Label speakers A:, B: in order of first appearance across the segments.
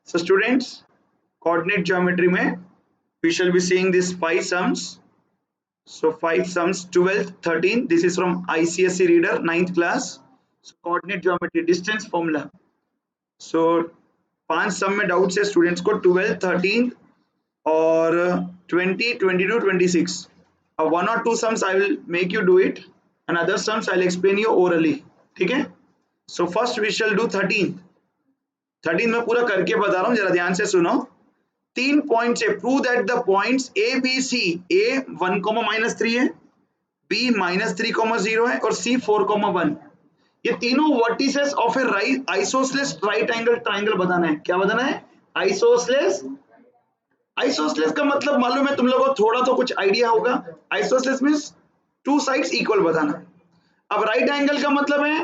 A: So students, coordinate geometry में we shall be seeing these 5 sums. So 5 sums, 12th, 13. This is from ICSE reader, 9th class. So coordinate geometry, distance formula. So 5 सम में doubts है students को, 12, 13 और 20, 22, 26. 1 or 2 sums I will make you do it, and other sums I'll explain you orally. ठीक है? So first we shall do 13. 13 में पूरा करके बता रहा हूँ, जरा ध्यान से सुनो. 3 पॉइंट्स है. Prove that the points A B C, A 1,-3 है, बी -3,0 है और सी 4,1. ये तीनों vertices of A right isosceles right angle triangle बताना है. क्या बताना है? आइसोसेलेस. आइसोसेलेस का मतलब मालूम है तुम लोगों को, थोड़ा तो कुछ आइडिया होगा. Isosceles means two sides equal बताना. अब राइट एंगल का मतलब है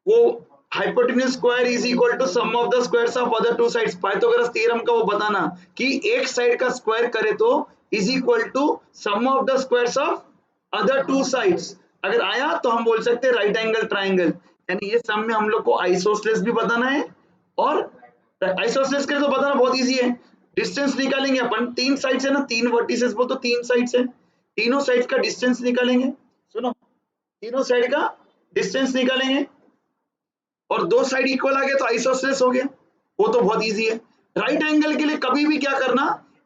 A: वो hypotenuse square is equal to sum of the squares of other two sides. Pythagoras theorem का वो बताना कि एक साइड का स्क्वायर करे तो is equal to sum of the squares of other two sides. अगर आया तो हम बोल सकते हैं राइट एंगल ट्राइंगल. यानी ये सम में हम लोग को आइसोसेलेस भी बताना है, और आइसोसेलेस के लिए तो बताना बहुत इजी है. डिस्टेंस निकालेंगे अपन, 3 साइड्स है ना, 3 वर्टिसेस, वो तो 3 साइड्स है, तीनों साइड्स का डिस्टेंस निकालेंगे. सुनो, तीनों साइड का डिस्टेंस निकालेंगे और 2 साइड इक्वल आ गए तो आइसोसेलेस हो गया. वो तो बहुत इजी है. राइट एंगल के लिए कभी भी क्या करना,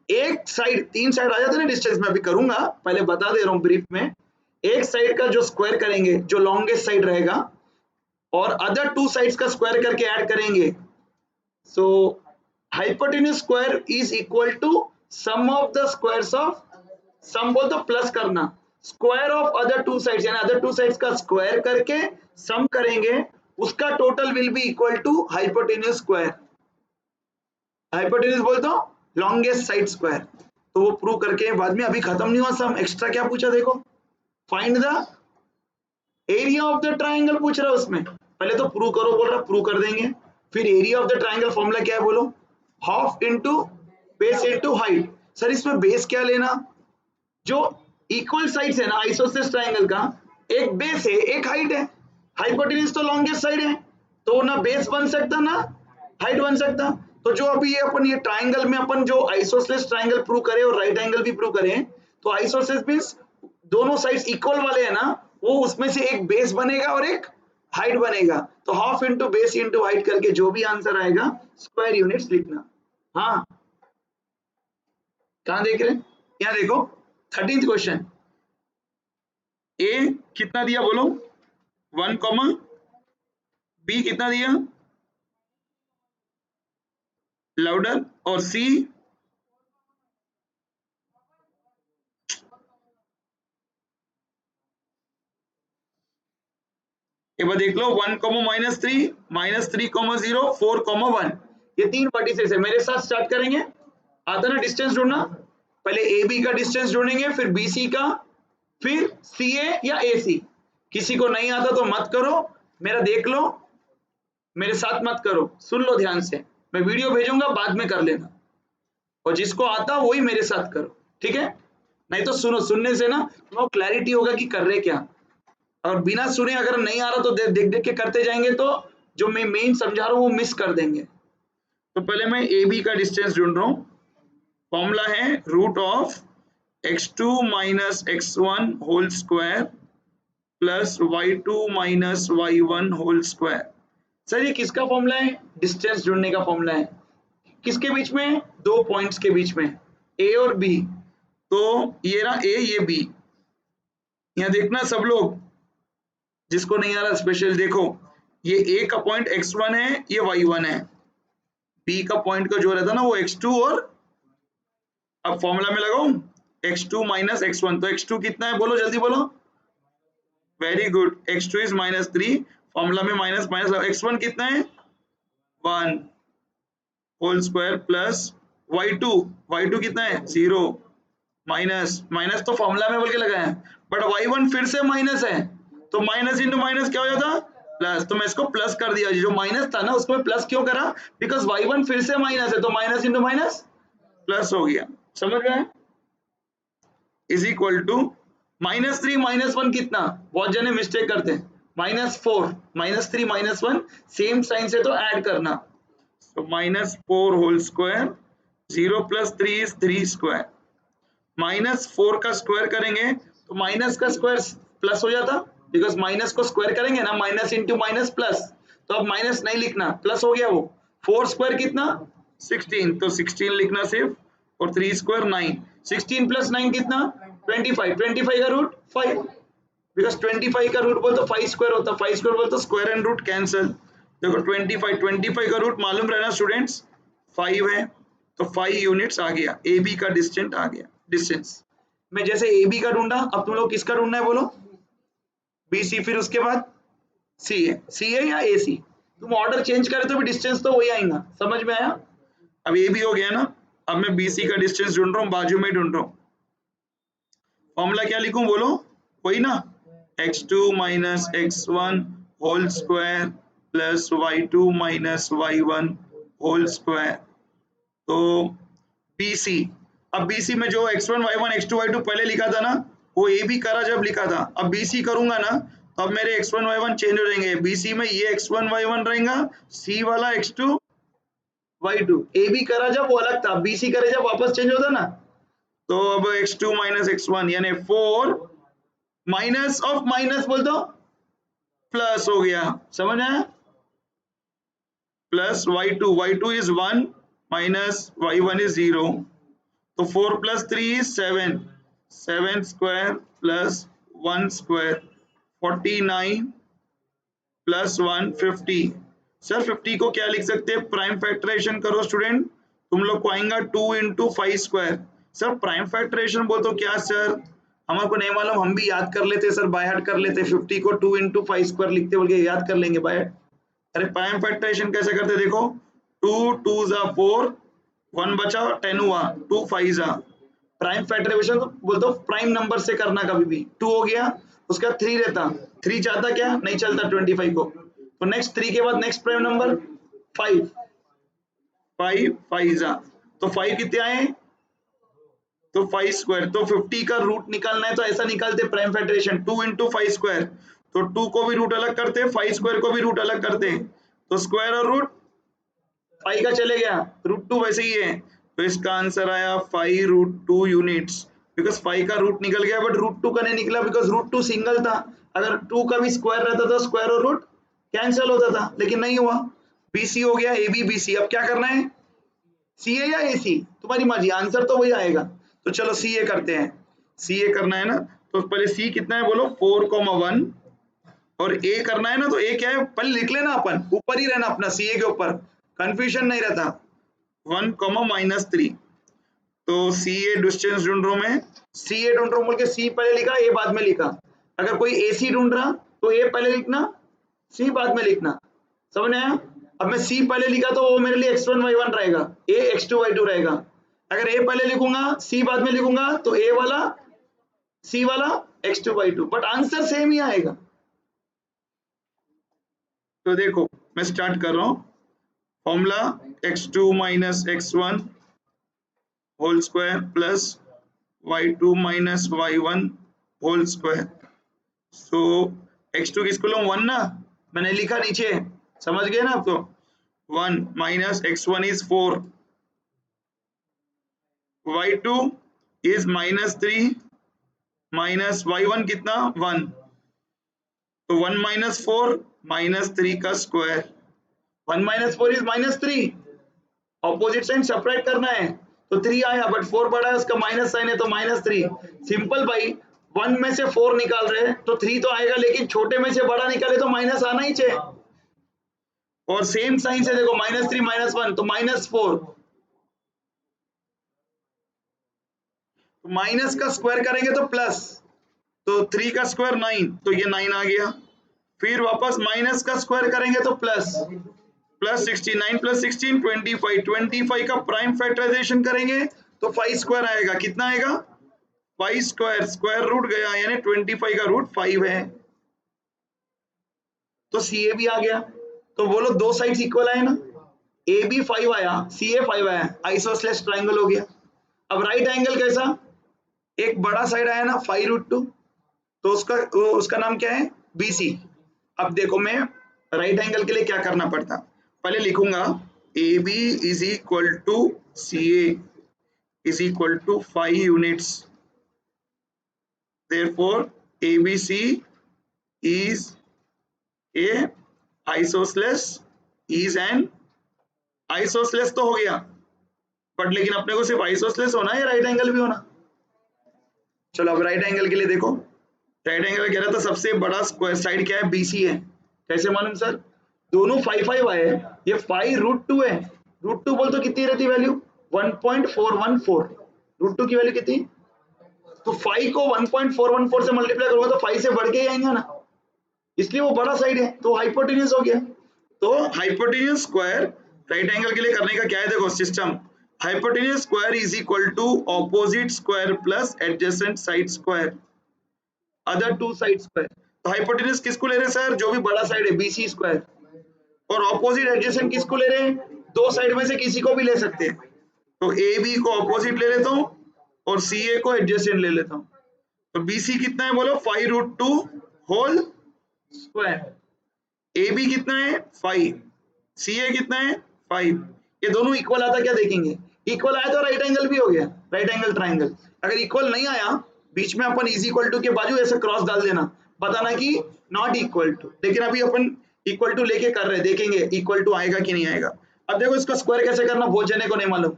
A: एक साइड, 3 साइड आ जाते हैं ना डिस्टेंस में, अभी करूंगा, पहले बता दे रहा हूं ब्रीफ में. एक साइड का जो स्क्वायर करेंगे, जो लॉन्गेस्ट साइड रहेगा, और अदर 2 साइड्स का स्क्वायर करके ऐड करेंगे. So hypotenuse square is equal to sum of the squares of, sum बोल तो प्लस करना, स्क्वायर ऑफ अदर 2 साइड्स, यानी अदर 2 साइड्स का स्क्वायर करके सम करेंगे, उसका total will be equal to hypotenuse square. Hypotenuse बोल तो लॉन्गेस्ट साइड स्क्वायर. तो वो प्रूव करके बाद में, अभी खत्म नहीं हुआ सम, एक्स्ट्रा क्या पूछा देखो, find the area of the triangle पूछ रहा है उसमें. पहले तो प्रूव करो बोल रहा, प्रूव कर देंगे. फिर area of the triangle formula क्या है बोलो, half into base into height. Sir इसमें बेस क्या लेना, जो इक्वल साइड्स है ना आइसोसेलेस ट्राइंगल का, एक बेस है एक हाइट है. हाइपोटेन्यूज तो लॉन्गेस्ट साइड है, तो ना बेस बन सकता ना हाइट बन सकता. तो जो अभी ये अपन ये ट्राइंगल में अपन जो आइसोसेलेस ट्राइंगल प्रूव करें और राइट एंगल भी प्रूव करें, तो आइसोसेलेस मींस दोनों साइड्स इक्वल वाले हैं ना, वो उसमें से एक बेस बनेगा और एक हाइट बनेगा. तो half into base into height करके जो भी आंसर आएगा स्क्वायर यूनिट्स लिखना. हाँ, कहां देख रहे हैं, यहाँ देखो 13th क्वेश्चन. ए कितना दिया बोलो, 1, बी कितना दिया, लाउडर, और सी एक बार देख लो, 1, -3, -3,0, 4,1. ये 3 वर्टिसेस है. मेरे साथ स्टार्ट करेंगे. आता ना डिस्टेंस ढूंढना, पहले ए बी का डिस्टेंस ढूंढेंगे, फिर बी सी का, फिर सी ए या ए सी. किसी को नहीं आता तो मत करो, मेरा देख लो, मेरे साथ मत करो, सुन लो ध्यान से, मैं वीडियो भेजूंगा बाद में कर लेना, और जिसको आता वही मेरे साथ करो, ठीक है? नहीं तो सुनो, सुनने से ना तुम्हें क्लैरिटी होगा कि कर रहे क्या. और बिना सुने अगर नहीं आ रहा तो देख देख के करते जाएंगे तो जो मैं मेन समझा रहा हूँ वो मिस कर देंगे. तो पहले मैं ए बी का डिस्टेंस ढूंढ रहा हूँ. फॉर्मूला है root of x2 minus x1 whole square plus y2 minus y1 whole square. Sir ये किसका फॉर्मूला है, डिस्टेंस ढूंढने का फॉर्मूला है. किसके बीच में, 2 पॉइंट्स के बीच में, ए और बी. तो ये रहा ए, ये बी. यहाँ देखना सब लोग, जिसको नहीं आ रहा स्पेशल देखो, ये ए का पॉइंट x1 है, ये y1 है, बी का पॉइंट का जो रहता ना वो x2, और अब फॉर्मूला में लगाऊं x2 माइनस x1, तो x2 कितना है बोलो, जल्दी बोलो. Very good, x2 is -3. Formula में माइनस माइनस, x1 कितना है 1 होल स्क्वायर प्लस y2 कितना है 0 माइनस माइनस, तो फॉर्मूला में बोल के लगाया, बट y1 फिर से माइनस है, तो माइनस इंटू माइनस क्या हो जाता प्लस. तो मैं इसको प्लस कर दिया, जो माइनस था ना उसको मैं प्लस क्यों करा, बिकॉज y1 फिर से माइनस है, तो माइनस इंटू माइनस प्लस हो गया. समझ गए, इज इक्वल टू -3 -1 कितना, बहुत जने मिस्टेक करते हैं, -4 -3 -1 सेम साइन से तो ऐड करना. तो -4 होल स्क्वायर, 0 + 3 इज 3 स्क्वायर, -4 का स्क्वायर करेंगे तो माइनस का स्क्वायर प्लस हो जाता, बिकॉज माइनस को स्क्वायर करेंगे ना, माइनस इंटू माइनस प्लस, तो अब माइनस नहीं लिखना, प्लस हो गया वो। 4 स्क्वायर कितना 16, तो 16 लिखना सिर्फ, और 3 स्क्वायर 9, 16 + 9 कितना 25, 25 का रूट 5, बिकॉज 25 का रूट बोल तो 5 स्क्वायर होता, 5 स्क्वायर बोल तो स्क्वायर एंड रूट कैंसिल। देखो 25 का रूट मालूम रहना स्टूडेंट्स 5 है, तो 5 यूनिट्स आ गया, ए बी का डिस्टेंस आ गया, डिस्टेंस। मैं जैसे ए बी का ढूंढा, अब तुम लोग किसका ढूंढना है बोलो, बी सी, फिर उसके बाद सी है, सी है या ए सी, तुम ऑर्डर चेंज करे तो भी डिस्टेंस तो वही आएगा, समझ में आया। अब ए बी हो गया ना, अब मैं बी सी का डिस्टेंस ढूंढ रहा हूँ, बाजू में ढूंढ रहा हूँ। फॉर्मूला क्या लिखूं बोलो, वही ना, x2 - x1 whole square plus y2 - y1 whole square. तो BC, अब BC में जो x1 y1 x2 y2 पहले लिखा था ना, वो ए बी करा जब लिखा था, अब BC करूंगा ना, तो अब मेरे x1 y1 चेंज हो जाएंगे, BC में ये x1 y1 रहेगा, C वाला x2 y2, ए बी करा जब वो अलग था, BC करे जब वापस चेंज होता ना। तो अब x2 - x1 यानी 4 माइनस ऑफ माइनस बोल दो प्लस हो गया, समझ आया, plus y2 is 1 minus y1 is 0, तो 4 + 3 is 7, 7 square plus 1 square 49 plus 1 50। Sir 50 को क्या लिख सकते हैं, प्राइम फैक्टराइजेशन करो स्टूडेंट, तुम लोग को आएगा 2 × 5 स्क्वायर। सर प्राइम फैक्टराइजेशन बोल तो क्या सर, हमारे को नहीं मालूम, हम भी याद कर लेते सर, बाय हार्ट कर लेते, 50 को 2 × 5 स्क्वायर लिखते बोल के याद कर लेंगे बाय हार्ट। अरे प्राइम फैक्टराइजेशन कैसे करते देखो, 2 2 ज़ा 4, 1 बचा 10 हुआ, 2 5 ज़ा, प्राइम फैक्टराइजेशन बोल तो प्राइम नंबर से करना, कभी भी 2 हो गया, उसका 3 रहता, 3 चाहता क्या नहीं चलता 25 को, तो नेक्स्ट 3 के बाद नेक्स्ट प्राइम नंबर 5, 5 5 ज़ा, तो 5 कितने आए, तो 5 स्क्वायर, तो 50 का रूट निकालना है तो ऐसा निकालते प्राइम फैक्टराइजेशन, 2 × 5 स्क्वायर, तो 2 को भी रूट अलग करते, 5 स्क्वायर को भी रूट अलग करते, तो स्क्वायर और रूट 5 का चले गया, √2 वैसे ही है, तो इसका आंसर आया 5√2 यूनिट्स, बिकॉज 5 का रूट निकल गया, बट √2 का नहीं निकला, बिकॉज √2 सिंगल था, अगर 2 का भी स्क्वायर रहता था स्क्वायर और रूट कैंसिल होता था, लेकिन नहीं हुआ। BC हो गया, AB BC, अब क्या करना है, CA या AC, तुम्हारी मर्जी, आंसर तो वही आएगा, तो चलो CA करते हैं, CA करना है ना, तो पहले C कितना है बोलो 4,1, और A करना है ना, तो A क्या है पहले लिख लेना, अपन ऊपर ही रहना अपना CA के ऊपर, कंफ्यूजन नहीं रहता, 1, -3, तो CA डिस्टेंस ढूंढ रहा हूं मैं, CA ढूंढ रहा हूं बोल के C पहले लिखा, A बाद में लिखा, अगर कोई AC ढूंढ रहा तो A पहले लिखना, C बाद में लिखना, समझ में आया। अब मैं C पहले लिखा तो वो मेरे लिए x1 y1 रहेगा, A x2 y2 रहेगा, अगर A पहले लिखूंगा C बाद में लिखूंगा तो A वाला C वाला x2 y2, but answer same ही आएगा। तो देखो मैं स्टार्ट कर रहा हूं, formula x2 - x1 whole square plus y2 - y1 whole square, so x2 किसको लो 1 ना, मैंने लिखा नीचे, समझ गए ना आप, तो 1 minus x1 is 4, y2 is -3 minus y1 कितना 1, तो 1 - 4 -3 का square, 1 - 4 is -3, opposite sign separate करना है, तो 3 आया, बट 4 बड़ा है, उसका माइनस साइन है तो -3, सिंपल भाई, 1 में से 4 निकाल रहे हैं तो 3 तो आएगा, लेकिन छोटे में से बड़ा निकाले तो माइनस आना ही चाहिए, और सेम साइन से देखो -3 -1 तो -4, तो माइनस का स्क्वायर करेंगे तो प्लस, तो 3 का स्क्वायर 9, तो ये 9 आ गया, फिर वापस माइनस का स्क्वायर करेंगे तो प्लस, प्लस 69 + 16 25, 25 का प्राइम फैक्टराइजेशन करेंगे तो 5 स्क्वायर आएगा, कितना आएगा 5 स्क्वायर, स्क्वायर रूट गया, यानी 25 का रूट 5 है, तो CA भी आ गया, तो बोलो दो साइड्स इक्वल आए ना, AB 5 आया, CA 5 आया, आइसोसेलेस ट्रायंगल हो गया। अब राइट एंगल कैसा, एक बड़ा साइड आया ना 5√2, तो उसका नाम क्या है BC। अब देखो मैं राइट एंगल के लिए क्या करना पड़ता, पहले लिखूंगा AB is equal to CA is equal to 5 units. Therefore ABC is a isosceles, is an isosceles तो हो गया, बट लेकिन अपने को सिर्फ आइसोसेलेस होना है या राइट एंगल भी होना? चलो अब राइट एंगल के लिए देखो, राइट एंगल कह रहा था सबसे बड़ा स्क्वायर साइड क्या है? BC है। कैसे मालूम सर? दोनों 5 आए, ये 5√2 है। √2 बोल तो कितनी रहती वैल्यू? 1.414। √2 की वैल्यू कितनी? तो 5 को 1.414 से मल्टीप्लाई करोगे तो 5 से बढ़ के ही आएंगे ना, इसलिए वो बड़ा साइड है, तो हाइपोटेन्यूज हो गया। तो हाइपोटेन्यूज स्क्वायर राइट एंगल के लिए करने का क्या है? देखो system, hypotenuse square is equal to opposite square plus adjacent side square, other two side square. तो हाइपोटेन्यूज किसको ले रहे हैं सर? जो भी बड़ा साइड है, BC स्क्वायर। और ऑपोजिट एडजेसेंट किसको ले रहे हैं? दो साइड में से किसी को भी ले सकते हैं। तो AB को ऑपोजिट ले लेता हूं और CA को एडजेसेंट ले लेता हूं। तो BC कितना है बोलो? 5√2 होल स्क्वायर। AB कितना है? 5। CA कितना है? 5। ये दोनों इक्वल आता क्या देखेंगे? इक्वल आया तो राइट एंगल भी हो गया, राइट एंगल ट्राइंगल। अगर इक्वल नहीं आया, बीच में अपन इज इक्वल टू के बाजू ऐसे क्रॉस डाल देना, बताना कि नॉट इक्वल टू। लेकिन अभी अपन इक्वल टू लेके कर रहे, देखेंगे इक्वल टू आएगा कि नहीं आएगा। अब देखो इसका स्क्वायर कैसे करना, बहुत जने को नहीं मालूम,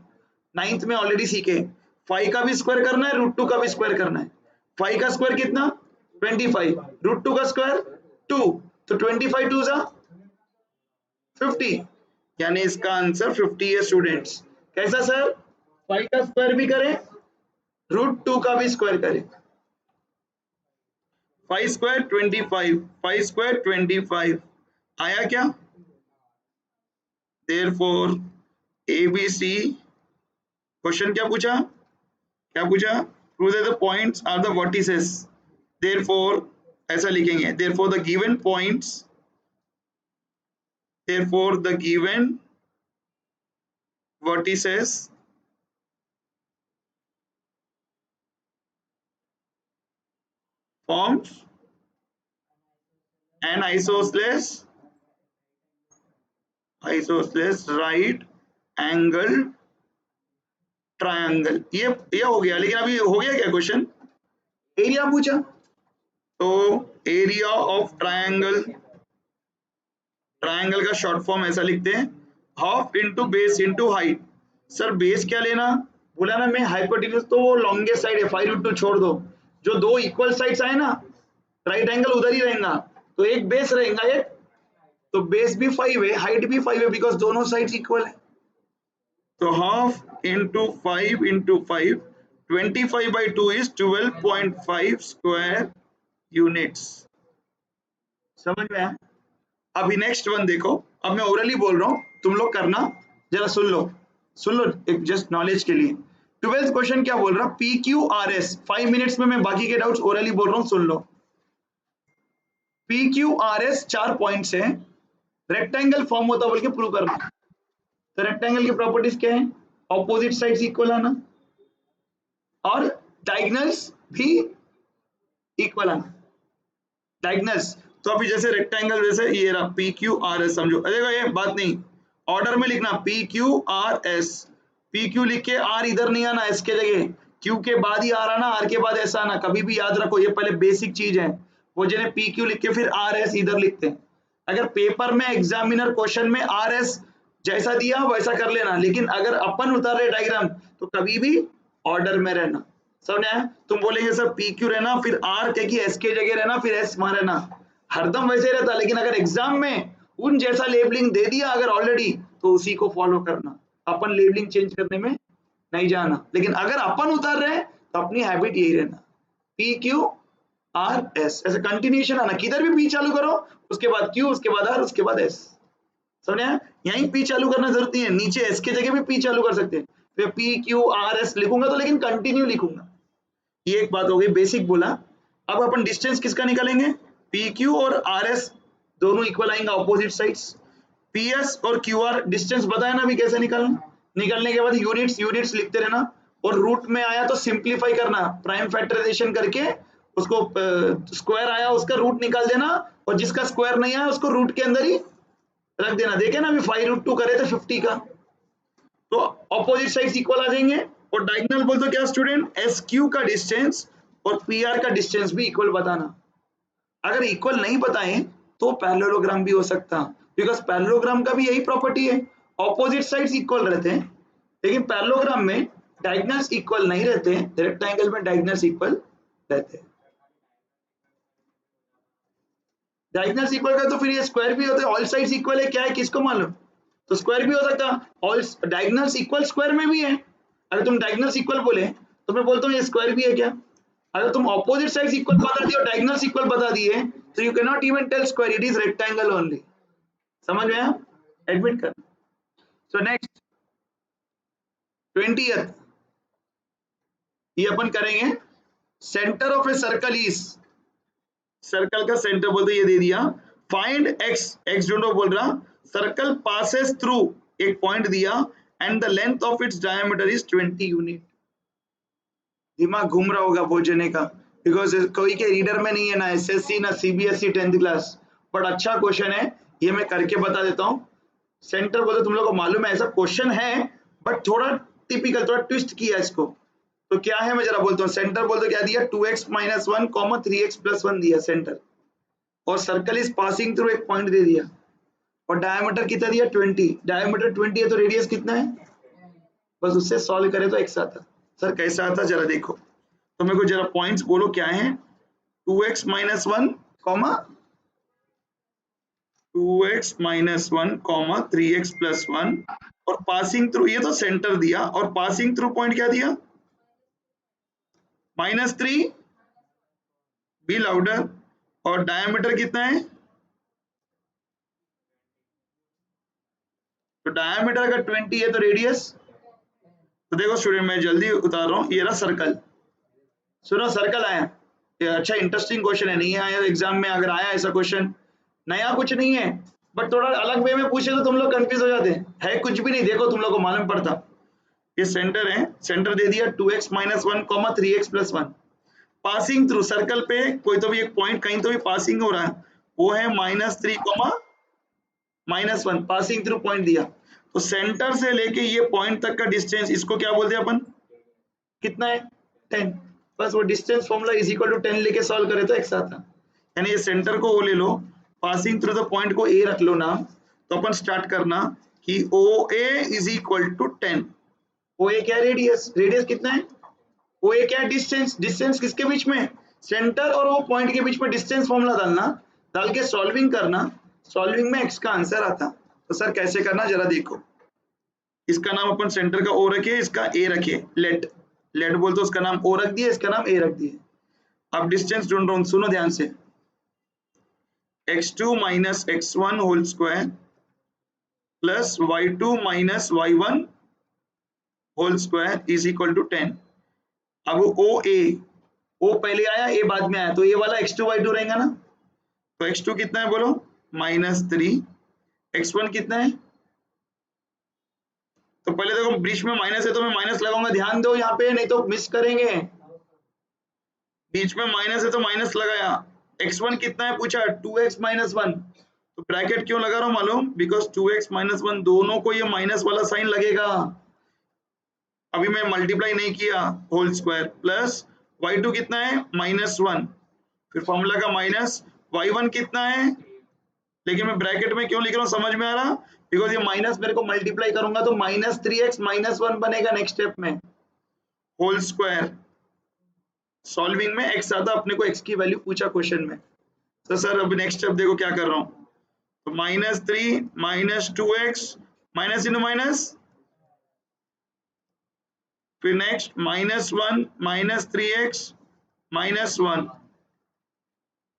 A: 9th में ऑलरेडी सीखे। 5 का भी स्क्वायर करना है, √2 का भी स्क्वायर करना है। 5 का स्क्वायर कितना? 25, √2 का स्क्वायर 2, तो 25 2 जा 50, यानी इसका आंसर 50 है स्टूडेंट्स। कैसा सर? 5 का स्क्वायर भी करें, √2 का भी स्क्वायर करें। 5 स्क्वायर 25, 5 स्क्वायर 25 आया क्या? Therefore ABC क्वेश्चन क्या पूछा? Prove that the points are the vertices. Therefore ऐसा लिखेंगे, therefore the given points, therefore the given vertices forms an isosceles right angle triangle। ये हो गया, लेकिन अभी हो गया क्या क्वेश्चन? एरिया पूछा, तो एरिया ऑफ ट्रायंगल, ट्रायंगल का शॉर्ट फॉर्म ऐसा लिखते हैं, half into base into height. Sir base क्या लेना? बोला ना मैं हाइपोटेन्यूज, तो वो लॉन्गेस्ट साइड है, 5√2 छोड़ दो, जो दो इक्वल साइड्स आए ना, राइट एंगल उधर ही रहेगा, तो एक बेस रहेगा एक, तो बेस भी 5 है, हाइट भी 5 है, बिकॉज दोनों साइड्स इक्वल है। तो half into 5 into 5, 25/2 is 12.5 square units. समझ में आया? अभी नेक्स्ट वन देखो, अब मैं ओरली बोल रहा हूं, तुम लोग करना, जरा सुन लो एक जस्ट नॉलेज के लिए। 12th क्वेश्चन क्या बोल रहा? PQRS, 5 मिनट्स में मैं बाकी के डाउट्स ओरली बोल रहा हूं, सुन लो। PQRS 4 पॉइंट्स है, रेक्टेंगल फॉर्म होता बोल के प्रूव करना। तो रेक्टेंगल की प्रॉपर्टीज क्या है? ऑपोजिट साइड्स इक्वल आना और डायगोनल्स भी इक्वल आना। डायगोनल्स तो अभी जैसे रेक्टेंगल, जैसे ये रहा PQRS, समझो देखो ये बात नहीं, ऑर्डर में लिखना PQRS, PQ लिख के R इधर नहीं आना, S के जगह Q के बाद ही R आना, R के बाद S आना, कभी भी याद रखो, ये पहले बेसिक चीज है। वो जिन्हें PQ लिख के फिर RS इधर लिखते हैं। अगर पेपर में एग्जामिनर क्वेश्चन में RS जैसा दिया वैसा कर लेना, लेकिन अगर अपन उतार रहे डायग्राम तो कभी भी ऑर्डर में रहना। समझ आया? तुम बोलेंगे सर PQ रहना, फिर R के की S के जगह रहना, फिर S वहां रहना, हरदम वैसे रहता, लेकिन अगर एग्जाम में उन जैसा लेबलिंग दे दिया अगर ऑलरेडी, तो उसी को फॉलो करना, अपन लेबलिंग चेंज करने में नहीं जाना। लेकिन अगर अपन उतार रहे हैं तो अपनी हैबिट यही रहना, PQRS, ऐसे कंटिन्यूएशन आना, किधर भी P चालू करो, उसके बाद Q, उसके बाद R, उसके बाद S। समझे? यहीं P चालू करना जरूरत नहीं है, नीचे S के जगह भी P चालू कर सकते हैं। फिर PQRS लिखूंगा तो लेकिन कंटिन्यू लिखूंगा। ये एक बात हो गई, बेसिक बोला। अब अपन डिस्टेंस किसका निकालेंगे? PQ और RS दोनों इक्वल आएंगे, ऑपोजिट साइड्स। PS और QR डिस्टेंस बताया ना अभी कैसे निकालना। निकालने के बाद यूनिट्स लिखते रहना, और रूट में आया तो सिंप्लीफाई करना, प्राइम फैक्टराइजेशन करके उसको स्क्वायर आया उसका रूट निकाल देना, और जिसका स्क्वायर नहीं आया उसको रूट के अंदर ही रख देना। देखे ना अभी 5√2 करे थे 50 का, तो ऑपोजिट साइड इक्वल आ जाएंगे। और डायगोनल बोल तो क्या स्टूडेंट, एस क्यू का डिस्टेंस और पी आर का डिस्टेंस भी इक्वल बताना। अगर इक्वल नहीं बताएं तो पैरेललोग्राम भी हो सकता, बिकॉज पैरेललोग्राम का भी यही प्रॉपर्टी है, ऑपोजिट साइड्स इक्वल रहते हैं, लेकिन पैरेललोग्राम में डायगोनल्स इक्वल नहीं रहते हैं, रेक्टेंगल में डायगोनल्स इक्वल रहते हैं। डायगोनल्स इक्वल का तो फिर ये स्क्वायर भी होता है, ऑल साइड्स इक्वल है क्या है किसको मालूम, तो स्क्वायर भी हो सकता, ऑल डायगोनल्स इक्वल स्क्वायर में भी है। अगर तुम डायगोनल्स इक्वल बोले तो मैं बोलता हूँ ये स्क्वायर भी है क्या। अगर तुम ऑपोजिट साइड्स इक्वल बता दिए और डायगोनल्स इक्वल बता दिए तो you can not even tell square, it is rectangle only. समझ में आया, एडमिट कर। सो नेक्स्ट 20th ये अपन करेंगे, centre of a circle is, circle का सेंटर बोलते ये दे दिया, फाइंड एक्स, एक्स ढूंढो बोल रहा, सर्कल पासेस थ्रू एक पॉइंट दिया and the length of its diameter is 20 unit. दिमाग घूम रहा होगा भोजने का, बिकॉज कोई के रीडर में नहीं है, ना एसएससी ना सीबीएसई 10th क्लास, बट अच्छा क्वेश्चन है, ये मैं करके बता देता हूँ। सेंटर बोलते तुम लोग को मालूम है ऐसा क्वेश्चन है, बट थोड़ा टिपिकल, थोड़ा ट्विस्ट किया इसको। तो क्या है मैं जरा बोलता हूँ, सेंटर बोलते क्या दिया, 2x - 1, 3x + 1 दिया सेंटर, और सर्कल इज पासिंग थ्रू एक पॉइंट दे दिया, और डायमीटर कितना दिया 20, डायमीटर 20 है तो रेडियस कितना है, बस उससे सॉल्व करे तो एक्स आता। सर कैसा आता जरा देखो, तो मेरे को जरा पॉइंट्स बोलो क्या है, 2x - 1, 2x - 1, 3x + 1, और पासिंग थ्रू, ये तो सेंटर दिया, और पासिंग थ्रू पॉइंट क्या दिया, -3, बी लाउडर, और डायमीटर कितना है, तो डायमीटर का 20 है तो रेडियस, तो देखो स्टूडेंट मैं जल्दी उतार रहा हूँ, ये रहा सर्कल, सुनो सर्कल आया, ये अच्छा इंटरेस्टिंग क्वेश्चन है, नहीं आया एग्जाम में, अगर आया ऐसा क्वेश्चन, नया कुछ नहीं है, बट थोड़ा अलग वे में पूछे तो तुम लोग कंफ्यूज हो जाते हैं, है कुछ भी नहीं, देखो तुम लोग को मालूम पड़ता। ये सेंटर है, सेंटर दे दिया 2x - 1, 3x + 1, passing through circle पे कोई तो भी एक पॉइंट कहीं तो भी पासिंग हो रहा है, वो है -3, -1, पासिंग थ्रू पॉइंट दिया, तो सेंटर से लेके ये पॉइंट तक का डिस्टेंस, इसको क्या बोलते हैं अपन, कितना है 10, बस वो distance formula is equal to 10 लेके सॉल्व करे तो एक्स आता। यानी ये सेंटर को ओ ले लो, पासिंग थ्रू द पॉइंट को ए रख लो नाम, तो अपन स्टार्ट करना कि ओ ए इज इक्वल टू 10, ओ ए क्या रेडियस, रेडियस कितना है, ओ ए क्या डिस्टेंस, डिस्टेंस किसके बीच में, सेंटर और वो पॉइंट के बीच में डिस्टेंस फॉर्मूला डालना, डाल के सॉल्विंग करना, सॉल्विंग में एक्स का आंसर आता। तो सर कैसे करना जरा देखो, इसका नाम अपन सेंटर का ओ रखे, इसका ए रखे, लेट, लेट बोल तो उसका नाम ओ रख दिए, इसका नाम ए रख दिए। अब डिस्टेंस ढूंढ रहा हूं, सुनो ध्यान से, x2 - x1 whole square plus y2 - y1 whole square is equal to 10। अब ओ ए, ओ पहले आया ए बाद में आया, तो ये वाला x2 y2 रहेगा ना, तो x2 कितना है बोलो, -3, x1 कितना है, तो पहले देखो बीच में माइनस है तो मैं माइनस लगाऊंगा, ध्यान दो यहाँ पे नहीं तो मिस करेंगे, बीच में माइनस है तो माइनस लगाया, x1 कितना है पूछा, 2x - 1, तो ब्रैकेट क्यों लगा रहा हूं मालूम, बिकॉज 2x - 1 दोनों को ये माइनस वाला साइन लगेगा, अभी मैं मल्टीप्लाई नहीं किया, होल स्क्वायर प्लस y2 कितना है -1, फिर फॉर्मूला का माइनस, y1 कितना है, लेकिन मैं ब्रैकेट में क्यों लिख रहा हूँ समझ में आ रहा, बिकॉज ये माइनस मेरे को मल्टीप्लाई करूंगा तो -3x - 1 बनेगा नेक्स्ट स्टेप में, होल स्क्वायर, सॉल्विंग में x आता, अपने को x की वैल्यू पूछा क्वेश्चन में, तो सर अब नेक्स्ट स्टेप देखो क्या कर रहा हूँ, तो -3 - 2x, माइनस इंटू माइनस, फिर नेक्स्ट -1 - 3x - 1,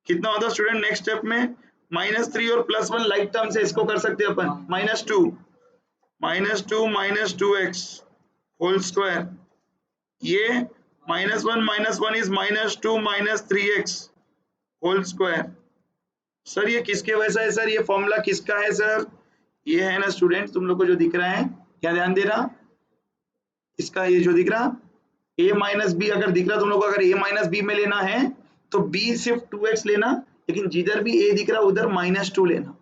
A: कितना होता स्टूडेंट नेक्स्ट स्टेप में, -3 और +1 लाइक टर्म से इसको कर सकते हैं अपन, -2 - 2x होल स्क्वायर, ये -1 is -2 - 3x whole square. Sir ये किसके वैसा है सर, ये फॉर्मूला किसका है सर, ये है ना स्टूडेंट, तुम लोग को जो दिख रहा है, क्या ध्यान दे रहा, इसका ये जो दिख रहा a - b, अगर दिख रहा तुम लोग को, अगर a - b में लेना है तो b सिर्फ 2x लेना, लेकिन जिधर भी a दिख रहा उधर -2 लेना,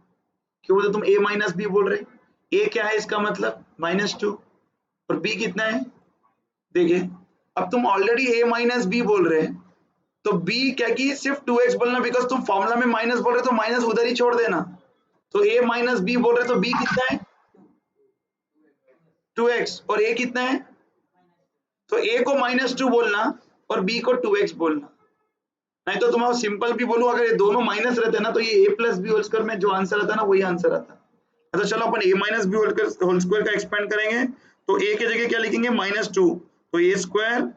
A: क्यों बोलते तुम a माइनस बी बोल रहे, a क्या है इसका मतलब -2 और b कितना है, देखिए अब तुम ऑलरेडी a माइनस बी बोल रहे हैं तो b क्या की सिर्फ 2x बोलना, बिकॉज तुम फॉर्मूला में माइनस बोल रहे तो माइनस उधर ही छोड़ देना, तो a माइनस बी बोल रहे तो b कितना है 2x और a कितना है, तो a को -2 बोलना और b को 2x बोलना, नहीं तो तुम्हारा सिंपल भी बोलूं अगर ये दोनों माइनस रहते ना तो ये a plus b whole square में जो आंसर आता है ना वही आंसर आता है। तो चलो अपन a minus b whole square का एक्सपेंड करेंगे तो a की जगह क्या लिखेंगे -2, तो a स्क्वायर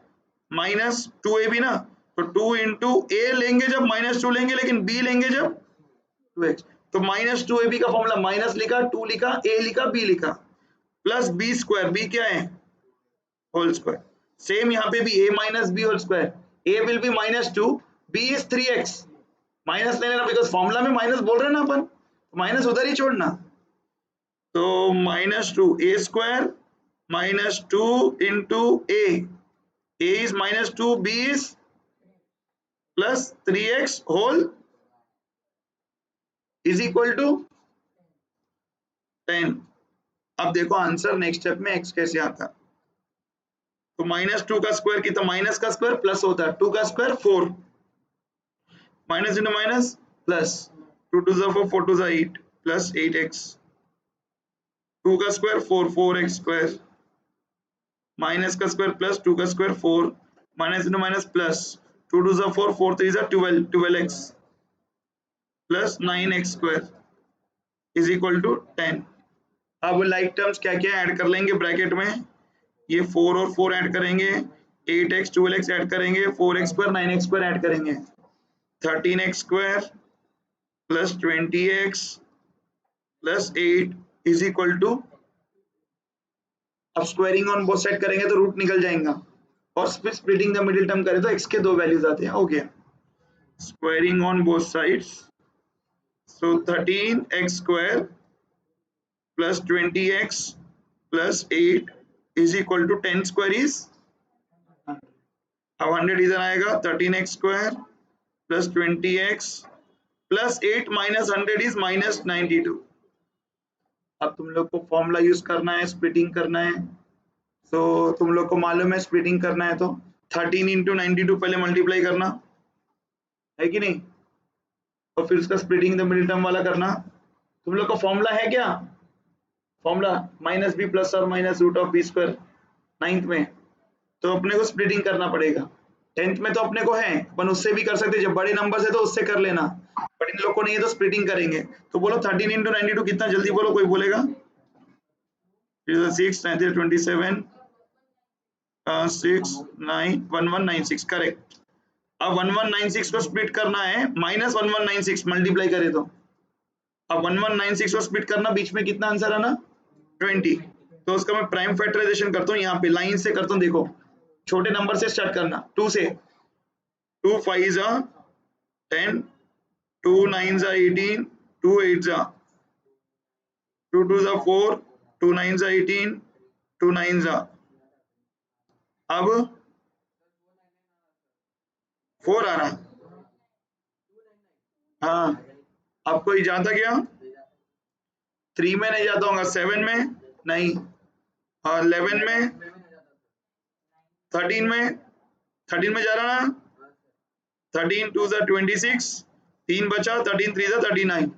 A: माइनस 2ab ना, तो 2 इंटू ए लेंगे जब -2 लेंगे, लेकिन b लेंगे जब 2x, तो -2ab का फॉर्मूला माइनस लिखा, 2 लिखा, a लिखा, b लिखा, प्लस b स्क्वायर, b क्या है होल स्क्वायर, सेम यहाँ पे भी a minus b whole square, a will be -2, b is 3x, minus ले लेना बिकॉज फॉर्मूला में माइनस बोल रहे हैं ना अपन, माइनस उधर ही छोड़ना, तो -2 a square -2 into a is -2, b is plus 3x whole is equal to 10। अब देखो आंसर नेक्स्ट स्टेप में x कैसे आता है, तो -2 का स्क्वायर कितना, माइनस का स्क्वायर प्लस होता है, 2 का square 4, minus into minus plus, 2 two 4, 4 two 8 plus 8x, 2 का स्क्वायर 4, 4x स्क्वायर, माइनस का स्क्वायर प्लस 2 का square 4, minus into minus plus, 2 two 4, 4 3 12, 12x plus 9x square is equal to 10। अब like terms क्या क्या add कर लेंगे bracket में, ये 4 और 4 ऐड करेंगे, 8x 12x ऐड करेंगे, 4x square 9x square add करेंगे, 13x square plus 20x plus 8 is equal to, अब स्क्वायरिंग ऑन बोथ साइड करेंगे तो रूट निकल जाएगा और स्प्लिटिंग द मिडिल टर्म करें तो x के दो वैल्यूज आते हैं, हो गया squaring on both sides, so 13x square plus 20x plus 8 is equal to 10 square is, अब 100 इधर आएगा, 13x square plus 20x plus 8 minus 100 is -92। अब तुम लोग को फॉर्मूला यूज करना है, स्प्लिटिंग करना है, तो तुम लोग को मालूम है स्प्लिटिंग करना है तो 13 इंटू 92 पहले मल्टीप्लाई करना है कि नहीं, और फिर उसका स्प्लिटिंग द मिडिल टर्म वाला करना। तुम लोग का फॉर्मूला है क्या, फॉर्मूला माइनस बी प्लस और minus root of b square 9th में, तो अपने को स्प्लिटिंग करना पड़ेगा, 10th में तो अपने को है, अपन उससे भी कर सकते हैं, जब बड़े नंबर है तो उससे कर लेना, बट इन लोग को नहीं है तो स्प्लिटिंग करेंगे, तो बोलो 13 इंटू 92 कितना, जल्दी बोलो, कोई बोलेगा 6 9 27 6 9 1196 करेक्ट। अब 1196 को स्प्लिट करना है, -1196 मल्टीप्लाई करे तो, अब 1196 को स्प्लिट करना, बीच में कितना आंसर आना 20, तो उसका मैं प्राइम फैक्टराइजेशन करता हूँ, यहाँ पे लाइन से करता हूँ, देखो छोटे नंबर से स्टार्ट करना, 2 से, 2 5 जा 10, 2 9 जा 18, 2 8 जा 2 2 जा 4, 2 9 जा 18, 2 9 जा, अब 4 आ रहा, हाँ अब कोई जाता क्या, 3 में नहीं जाता होगा, 7 में नहीं, 11 में, 13 में, 13 में जा रहा ना, 13 2 जा 26, 3 बचा, 13 3 जा 39,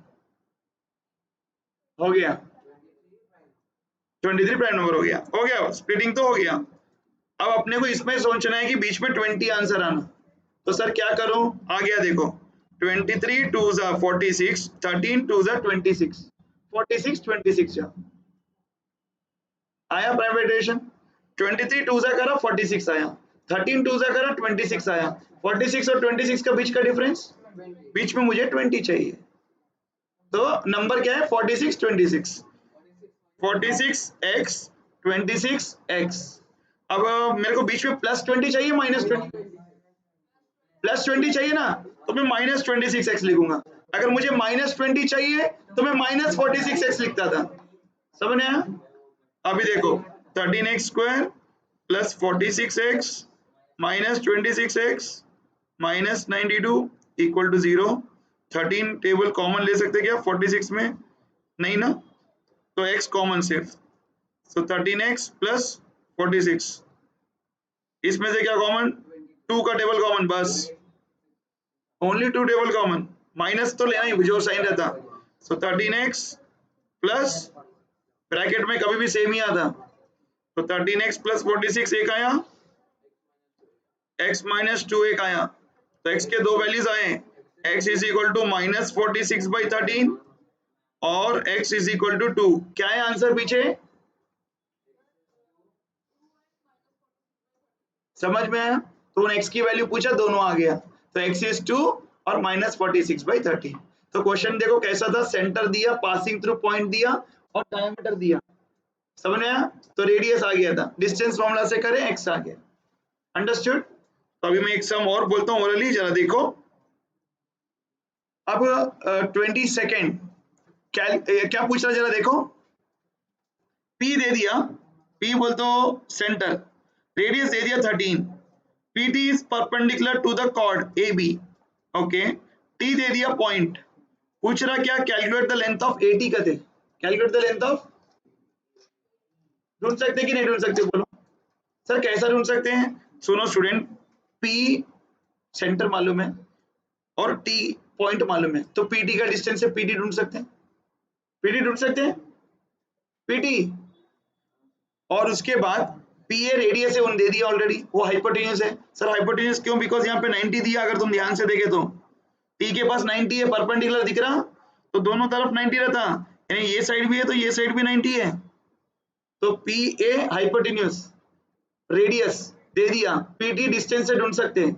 A: हो गया 23 प्राइम नंबर, हो गया स्प्लिटिंग तो हो गया। अब अपने को इसमें सोचना है कि बीच में 20 आंसर आना, तो सर क्या करूं, आ गया देखो 23 2 जा 46, 13 2 जा 26, 46 26 जा आया प्राइम फैक्टराइजेशन, 23 2 जा करा 46 आया, 13 2 जा करा 26 आया, 46 और 26 का बीच का डिफरेंस, बीच में मुझे 20 चाहिए, तो नंबर क्या है 46 26, 46x 26x, अब मेरे को बीच में +20 चाहिए -20, +20 चाहिए ना, तो मैं -26x लिखूंगा, अगर मुझे -20 चाहिए तो मैं -46x लिखता था, समझ में आया। अभी देखो 13x square plus 46x minus 26x minus 92 equal to 0, 13 table common ले सकते क्या 46 में, नहीं ना, तो x कॉमन सिर्फ, सो 13x प्लस 46, इसमें से क्या कॉमन, 2 का टेबल कॉमन, बस ओनली 2 टेबल कॉमन, माइनस तो लेना ही जो साइन रहता, सो 13x प्लस ब्रैकेट में कभी भी सेम ही आता, तो 13x प्लस 46 एक आया, x माइनस 2 एक आया, तो x के दो वैल्यूज आए, x is equal to minus 46/13 और x इज इक्वल टू 2। क्या है आंसर पीछे, समझ में आया, तो x की वैल्यू पूछा, दोनों आ गया, तो x इज 2 और माइनस 46/13। तो क्वेश्चन देखो कैसा था, सेंटर दिया, पासिंग थ्रू पॉइंट दिया और डायमीटर दिया, समझ में आया, तो रेडियस आ गया था, डिस्टेंस फॉर्मूला से करें x आ गया, अंडरस्टूड। तो अभी मैं एक सम और बोलता हूँ ओरली, जरा देखो। अब 22nd क्या पूछ रहा जरा देखो, P दे दिया, P बोलते हो सेंटर, रेडियस दे दिया 13, PT is perpendicular to the chord AB, okay, T दे दिया पॉइंट, पूछ रहा क्या, calculate the length of AT का दे, कैलकुलेट द लेंथ ऑफ, ढूंढ सकते कि नहीं ढूंढ सकते बोलो सर, कैसा ढूंढ सकते हैं, सुनो स्टूडेंट, P सेंटर मालूम है और T पॉइंट मालूम है, तो PT का डिस्टेंस से PT ढूंढ सकते हैं, PT ढूंढ सकते हैं, PT, और उसके बाद PA रेडियस है, उन दे दिया ऑलरेडी, वो हाइपोटेन्यूज है, सर हाइपोटेन्यूज क्यों, बिकॉज यहाँ पे 90 दिया, अगर तुम ध्यान से देखे तो T के पास 90 है, परपेंडिकुलर दिख रहा, तो दोनों तरफ 90 रहता, यानी ये साइड भी है तो ये साइड भी 90 है, तो PA हाइपोटेन्यूज, रेडियस दे दिया, PT डिस्टेंस से ढूंढ सकते हैं,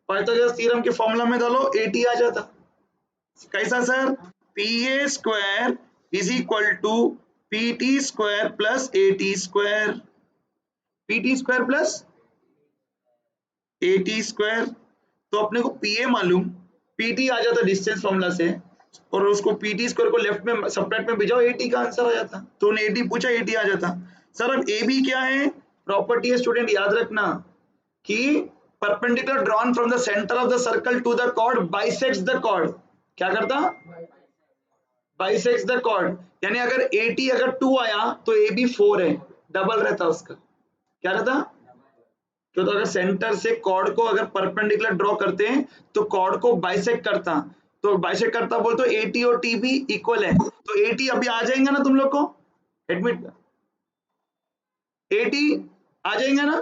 A: पाइथागोरस थ्योरम के फॉर्मूला में डालो, AT आ जाता, कैसा sir, PA square is equal to PT square plus AT square, PT square plus AT square, तो अपने को PA मालूम, PT आ जाता डिस्टेंस फॉर्मूला से, और उसको PT स्क्वायर को लेफ्ट में सबट्रैक्ट में भिजाओ, AT का आंसर आ जाता, तो उन्हें AT पूछा, AT आ जाता। सर अब AB क्या है, प्रॉपर्टी है स्टूडेंट, याद रखना कि perpendicular drawn from the centre of the circle to the chord bisects the chord, क्या करता, बाइसेक्ट्स द कॉर्ड, यानी अगर AT अगर 2 आया तो AB 4 है, डबल रहता उसका, क्या रहता, तो अगर सेंटर से कॉर्ड को अगर परपेंडिकुलर ड्रॉ करते हैं तो कॉर्ड को बाइसेक्ट करता, तो बाइसेक्ट करता बोल तो AT और TB इक्वल है, तो AT अभी आ जाएंगे ना तुम लोग को, एडमिट AT आ जाएंगे ना,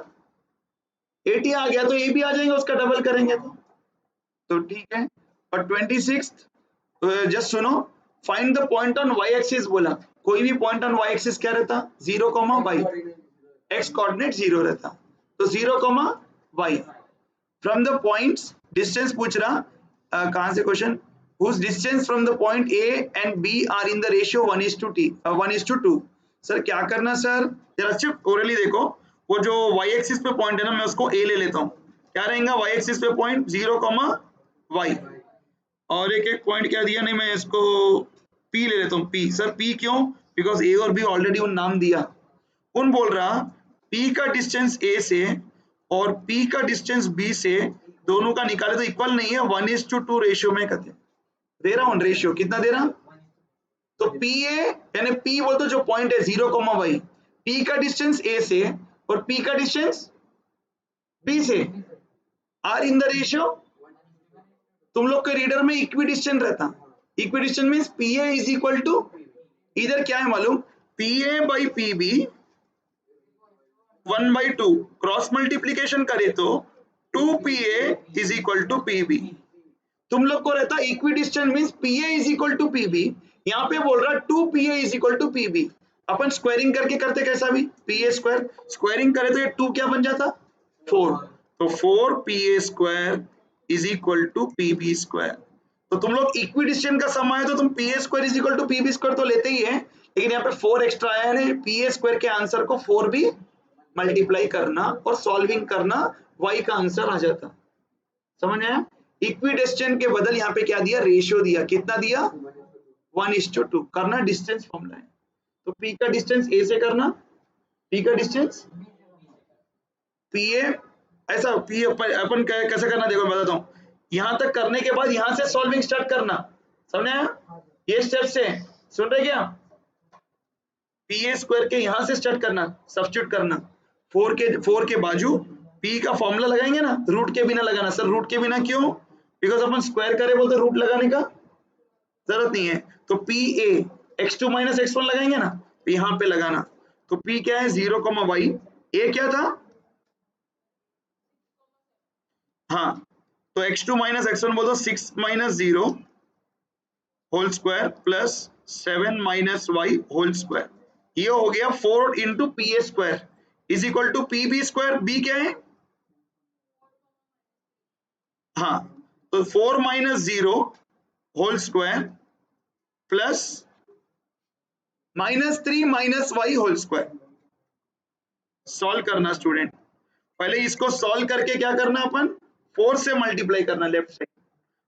A: AT आ गया तो AB आ जाएंगे, उसका डबल करेंगे तो ठीक है। और 26 जस्ट सुनो, find the point on y axis बोला, कोई भी पॉइंट ऑन y एक्सिस क्या रहता, 0, y, x कोऑर्डिनेट 0 रहता, तो 0, y, from the points distance पूछ रहा, कहां से question, whose distance from the point A and B are in the ratio 1:2। Sir क्या करना सर, जरा सिर्फ ओरली देखो, वो जो y एक्सिस पे पॉइंट है ना, मैं उसको A ले लेता हूँ, क्या रहेगा y एक्सिस पे पॉइंट, 0, y, और एक एक पॉइंट क्या दिया, नहीं मैं इसको P ले लेता हूँ, P, सर P क्यों, बिकॉज A और B ऑलरेडी उन नाम दिया, उन बोल रहा P का डिस्टेंस A से और P का डिस्टेंस B से दोनों का निकाले तो इक्वल नहीं है, 1:2 रेशियो में कहते दे रहा हूँ, रेशियो कितना दे रहा, तो PA यानी P बोलते तो जो पॉइंट है 0, y, P का डिस्टेंस A से और P का डिस्टेंस B से आर इन द रेशियो, तुम लोग के रीडर में इक्विडिस्टेंट रहता, equidistant means PA is equal to, इधर क्या है मालूम, PA by PB 1/2, cross multiplication करे तो 2PA is equal to PB, तुम लोग को रहता equidistant means PA is equal to PB, यहाँ पे बोल रहा 2PA is equal to PB, अपन स्क्वायरिंग करके करते कैसा भी, PA स्क्वायर, स्क्वायरिंग करे तो ये 2 क्या बन जाता, 4, तो 4PA square is equal to PB square, तो तुम लोग इक्विडिस्टेंट का सम आए तो तुम PA square is equal to PB square तो लेते ही है, लेकिन यहाँ पे 4 एक्स्ट्रा आया है, PA स्क्वायर के आंसर को 4 भी मल्टीप्लाई करना और सॉल्विंग करना, y का आंसर आ जाता, समझ आया, इक्विडिस्टेंट के बदल यहाँ पे क्या दिया, रेशियो दिया, कितना दिया, 1:2 करना, डिस्टेंस फॉर्मूला है, तो P का डिस्टेंस A से करना, P का डिस्टेंस PA, ऐसा P अपन कैसे करना देखो मैं बताता हूँ, यहाँ तक करने के बाद यहाँ से सॉल्विंग स्टार्ट करना, समझ आया, ये स्टेप से, सुन रहे क्या, पी ए स्क्वायर के यहां से स्टार्ट करना, सब्स्टिट्यूट करना, 4 के बाजू पी का फॉर्मूला लगाएंगे ना, रूट के बिना लगाना। सर रूट के बिना क्यों? बिकॉज अपन स्क्वायर करे बोलते रूट लगाने का जरूरत नहीं है। तो P A x2 minus x1 लगाएंगे ना, तो यहाँ पे लगाना। तो p क्या है 0, y, a क्या था, हाँ, तो x2 माइनस x1 बोल दो 6 minus 0 whole square plus 7 minus y whole square. ये हो गया 4 into P A square is equal to P B square. B क्या है, हाँ, तो 4 minus 0 whole square plus -3 minus y whole square. Solve करना स्टूडेंट, पहले इसको सॉल्व करके क्या करना, अपन 4 से मल्टीप्लाई करना लेफ्ट साइड,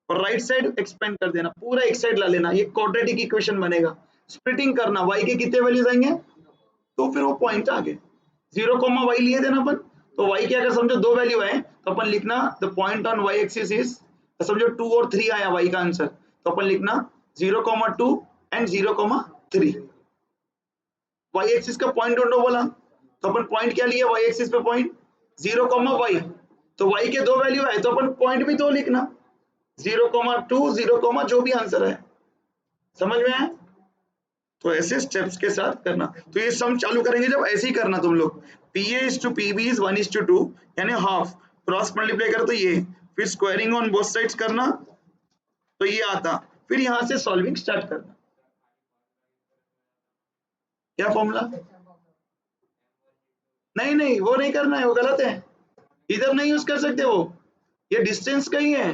A: और राइट साइड एक्सपेंड कर देना, पूरा एक साइड ला लेना, ये क्वाड्रेटिक इक्वेशन बनेगा। स्प्लिटिंग करना, y के कितने वैल्यूज आएंगे, तो फिर वो पॉइंट आ गए। 0, y लिए थे ना अपन, तो y के अगर समझो 2 वैल्यू है तो अपन लिखना the point on y axis is, समझो 2 और 3 आया y का आंसर, तो अपन लिखना 0, 2 एंड 0, 3। y एक्सिस का पॉइंट ढूंढो बोला, तो अपन पॉइंट क्या लिया y एक्सिस पे, पॉइंट 0, y, तो y के 2 वैल्यू है तो अपन पॉइंट भी 2 लिखना, 0, 2 0, जो भी आंसर है। समझ में आया? तो ऐसे स्टेप्स के साथ करना। तो ये सम चालू करेंगे जब, ऐसे ही करना तुम लोग, P A is to P B is 1:2, यानी हाफ, क्रॉस मल्टीप्लाई करो तो ये, फिर स्क्वायरिंग ऑन बोथ साइड्स करना, तो ये आता, फिर यहां से सॉल्विंग स्टार्ट करना। क्या फॉर्मूला, नहीं नहीं वो नहीं करना है, वो गलत है, इधर नहीं यूज कर सकते वो, ये डिस्टेंस का ही है,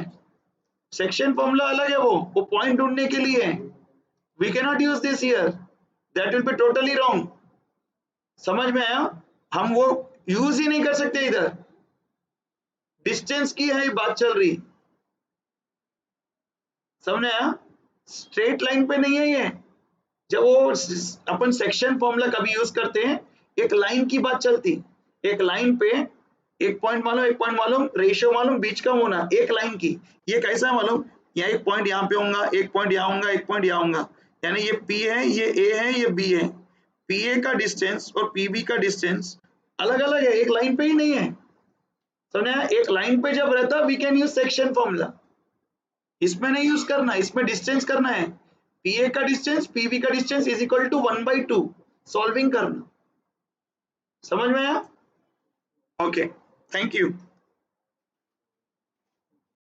A: सेक्शन फॉर्मूला अलग है, वो पॉइंट ढूंढने के लिए है। We can not use this here, that will be totally wrong. समझ में आया? हम वो यूज ही नहीं कर सकते इधर, डिस्टेंस की है बात चल रही, समझ में आया? स्ट्रेट लाइन पे नहीं है ये, जब वो अपन सेक्शन फॉर्मूला कभी यूज करते हैं, एक लाइन की बात चलती, एक लाइन पे एक पॉइंट मालूम, एक पॉइंट मालूम, रेशियो मालूम, बीच का होना, एक लाइन की। ये कैसा है मालूम, यहाँ एक पॉइंट यहाँ पे होगा, एक पॉइंट यहाँ होगा, एक पॉइंट यहाँ होगा, यानी ये P है, ये A है, ये B है। PA का डिस्टेंस और PB का डिस्टेंस अलग अलग है, एक लाइन पे ही नहीं है। समझे? एक लाइन पे जब रहता we can use section formula, इसमें नहीं यूज करना, इसमें डिस्टेंस करना है, पीए का डिस्टेंस पीबी का distance is equal to 1/2, solving करना। समझ में आया? Okay, thank you.